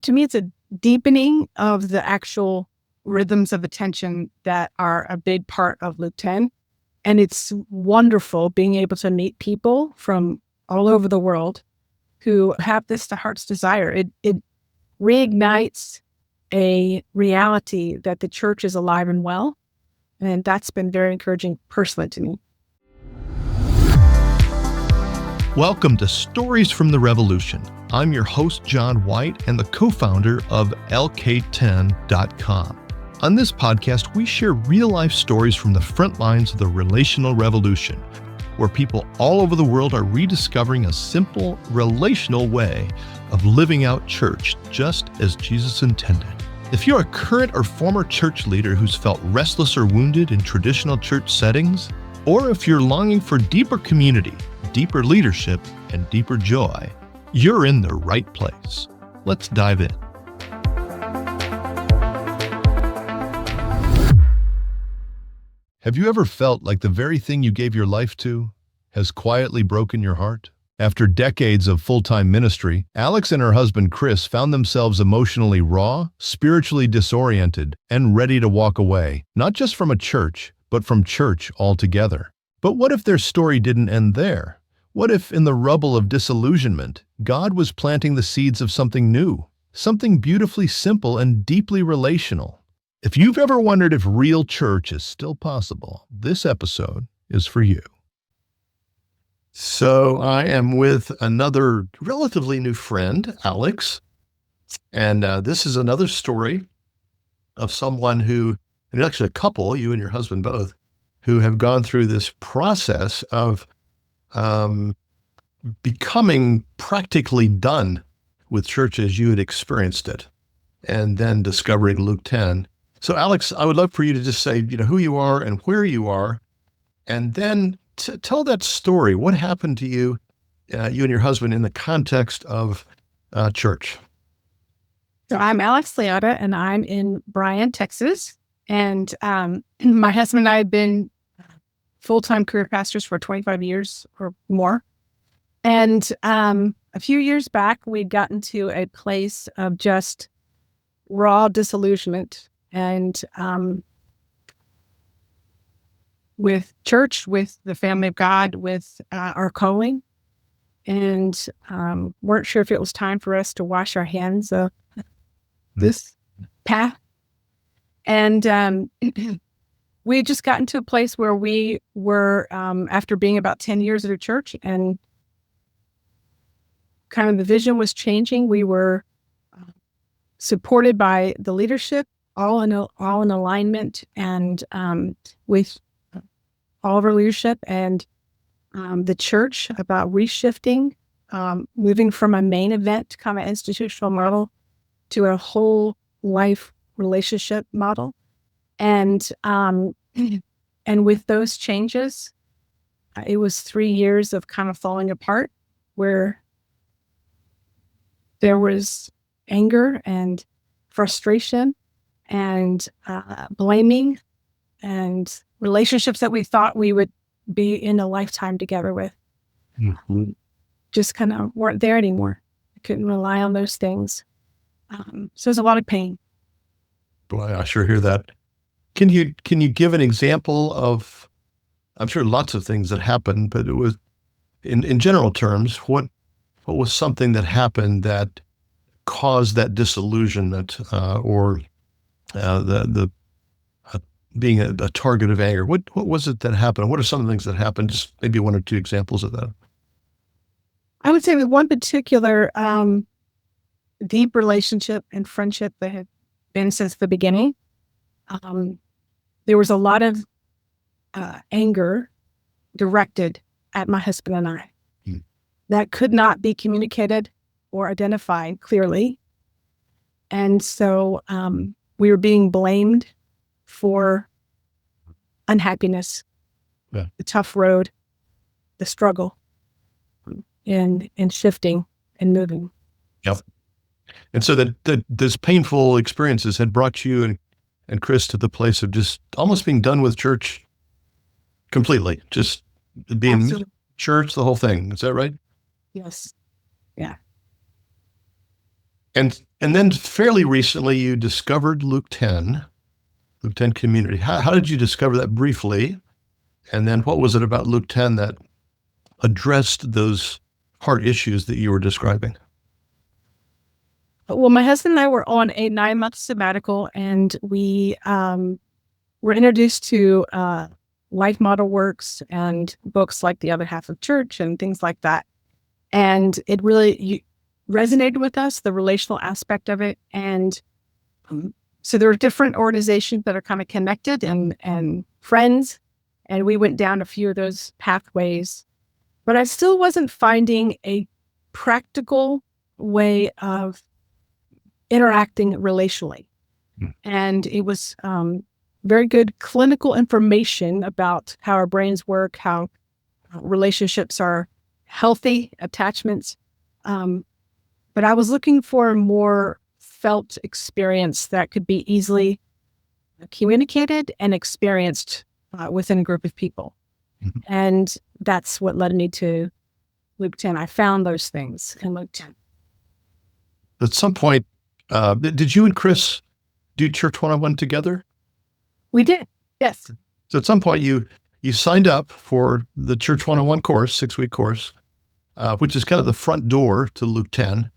to me, it's a deepening of the actual rhythms of attention that are a big part of Luke 10. And it's wonderful being able to meet people from all over the world who have this to heart's desire. It reignites a reality that the church is alive and well. And that's been very encouraging personally to me. Welcome to Stories from the Revolution. I'm your host, John White, and the co-founder of LK10.com. On this podcast, we share real-life stories from the front lines of the relational revolution, where people all over the world are rediscovering a simple, relational way of living out church, just as Jesus intended. If you're a current or former church leader who's felt restless or wounded in traditional church settings, or if you're longing for deeper community, deeper leadership, and deeper joy, you're in the right place. Let's dive in. Have you ever felt like the very thing you gave your life to has quietly broken your heart? After decades of full-time ministry, Alex and her husband Chris found themselves emotionally raw, spiritually disoriented, and ready to walk away, not just from a church, but from church altogether. But what if their story didn't end there? What if, in the rubble of disillusionment, God was planting the seeds of something new, something beautifully simple and deeply relational? If you've ever wondered if real church is still possible, this episode is for you. So I am with another relatively new friend, Alex, and this is another story of someone who, and actually a couple, you and your husband both, who have gone through this process of becoming practically done with church as you had experienced it, and then discovering Luke 10. So Alex, I would love for you to just say, who you are and where you are, and then tell that story. What happened to you, you and your husband, in the context of church? So I'm Alex Liotta, and I'm in Bryan, Texas. And my husband and I have been full-time career pastors for 25 years or more. And a few years back, we'd gotten to a place of just raw disillusionment. And with church, with the family of God, with our calling, and weren't sure if it was time for us to wash our hands of this path. And we had just gotten to a place where we were, after being about 10 years at a church, and kind of the vision was changing. We were supported by the leadership, all in alignment, and with all of our leadership and the church about reshifting, moving from a main event kind of institutional model to a whole life relationship model. And with those changes, it was 3 years of kind of falling apart, where there was anger and frustration and blaming and relationships that we thought we would be in a lifetime together with. Mm-hmm. Just kind of weren't there anymore. I couldn't rely on those things. So there's a lot of pain. Boy, I sure hear that. Can you give an example of, I'm sure lots of things that happened, but it was, in general terms, what was something that happened that caused that disillusionment, or the being a target of anger? What was it that happened? What are some of the things that happened? Just maybe one or two examples of that. I would say that one particular deep relationship and friendship that had been since the beginning, there was a lot of anger directed at my husband and I that could not be communicated or identified clearly. And so we were being blamed for unhappiness, the tough road, the struggle, and shifting and moving. Yep. And so that those painful experiences had brought you and Chris to the place of just almost being done with church completely, just being Absolutely. Church, the whole thing. Is that right? Yes. Yeah. And And then fairly recently, you discovered Luke 10 community. How did you discover that briefly? And then what was it about Luke 10 that addressed those hard issues that you were describing? Well, my husband and I were on a 9-month sabbatical, and we were introduced to life model works and books like The Other Half of Church and things like that. And it really resonated with us, the relational aspect of it. And so there are different organizations that are kind of connected and friends. And we went down a few of those pathways. But I still wasn't finding a practical way of interacting relationally. And it was very good clinical information about how our brains work, how relationships are healthy, attachments. But I was looking for a more felt experience that could be easily communicated and experienced within a group of people. And that's what led me to Luke 10. I found those things in Luke 10. At some point, did you and Chris do Church 101 together? We did, yes. So at some point, you signed up for the Church 101 course, 6-week course, which is kind of the front door to Luke 10.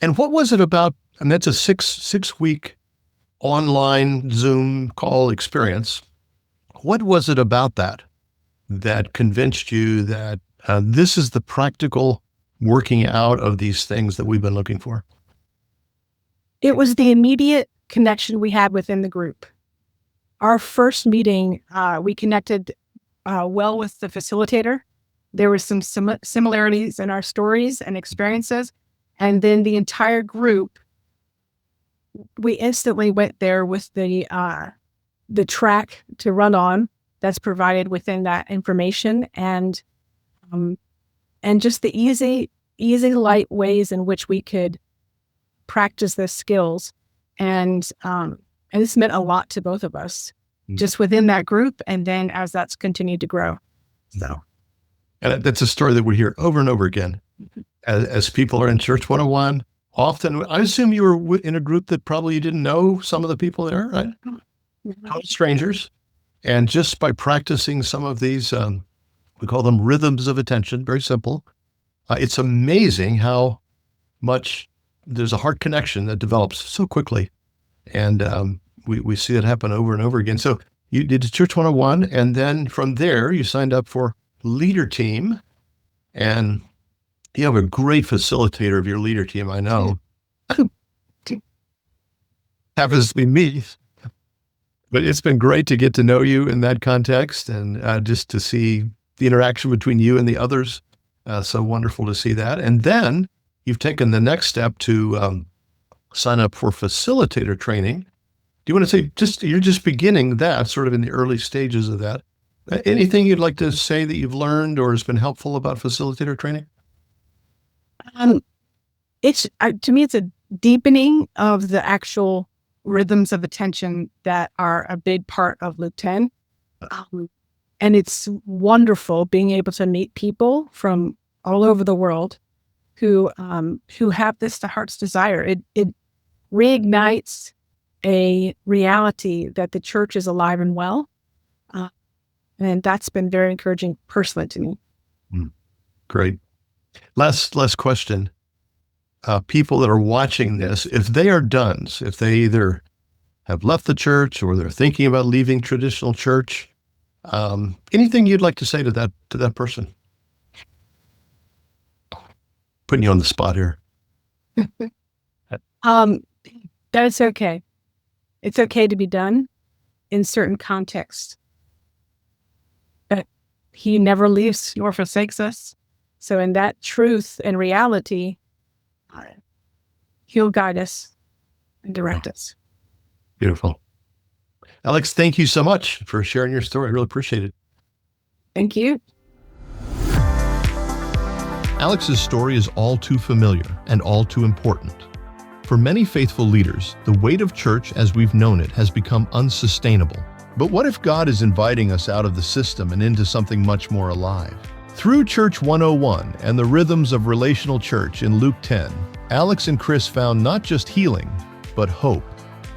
And what was it about? And that's a six-week online Zoom call experience. What was it about that convinced you that this is the practical working out of these things that we've been looking for? It was the immediate connection we had within the group. Our first meeting, we connected well with the facilitator. There were some similarities in our stories and experiences. And then the entire group, we instantly went there with the track to run on that's provided within that information, and just the easy, light ways in which we could practice the skills. And this meant a lot to both of us, just within that group, and then as that's continued to grow. So, and that's a story that we hear over and over again. As people are in Church 101, often, I assume you were in a group that probably you didn't know some of the people there, right? Total strangers. And just by practicing some of these, we call them rhythms of attention, very simple. It's amazing how much there's a heart connection that develops so quickly. And we see it happen over and over again. So you did Church 101, and then from there, you signed up for Leader Team. And you have a great facilitator of your Leader Team, I know. Happens to be me. But it's been great to get to know you in that context, and just to see the interaction between you and the others. So wonderful to see that. And then you've taken the next step to sign up for facilitator training. Do you want to say, you're just beginning that, sort of in the early stages of that. Anything you'd like to say that you've learned or has been helpful about facilitator training? To me, it's a deepening of the actual rhythms of attention that are a big part of Luke 10. And it's wonderful being able to meet people from all over the world who have this to heart's desire. It reignites a reality that the church is alive and well. And that's been very encouraging personally to me. Great. Last question. People that are watching this, if they are dones, if they either have left the church or they're thinking about leaving traditional church, anything you'd like to say to that person? Putting you on the spot here. That's okay. It's okay to be done in certain contexts. But he never leaves nor forsakes us. So in that truth and reality, he'll guide us and direct us. Beautiful. Alex, thank you so much for sharing your story. I really appreciate it. Thank you. Alex's story is all too familiar and all too important. For many faithful leaders, the weight of church as we've known it has become unsustainable. But what if God is inviting us out of the system and into something much more alive? Through Church 101 and the rhythms of relational church in Luke 10, Alex and Chris found not just healing, but hope.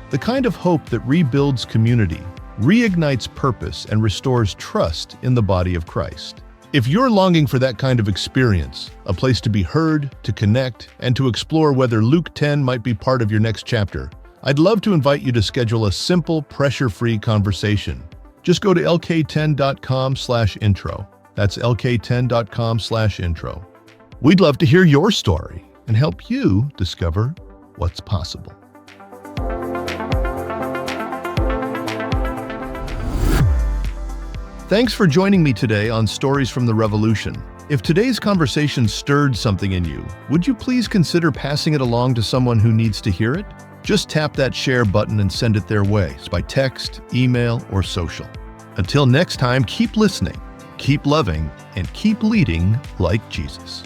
The kind of hope that rebuilds community, reignites purpose, and restores trust in the body of Christ. If you're longing for that kind of experience, a place to be heard, to connect, and to explore whether Luke 10 might be part of your next chapter, I'd love to invite you to schedule a simple, pressure-free conversation. Just go to lk10.com/intro. That's lk10.com/intro. We'd love to hear your story and help you discover what's possible. Thanks for joining me today on Stories from the Revolution. If today's conversation stirred something in you, would you please consider passing it along to someone who needs to hear it? Just tap that share button and send it their way by text, email, or social. Until next time, keep listening, keep loving, and keep leading like Jesus.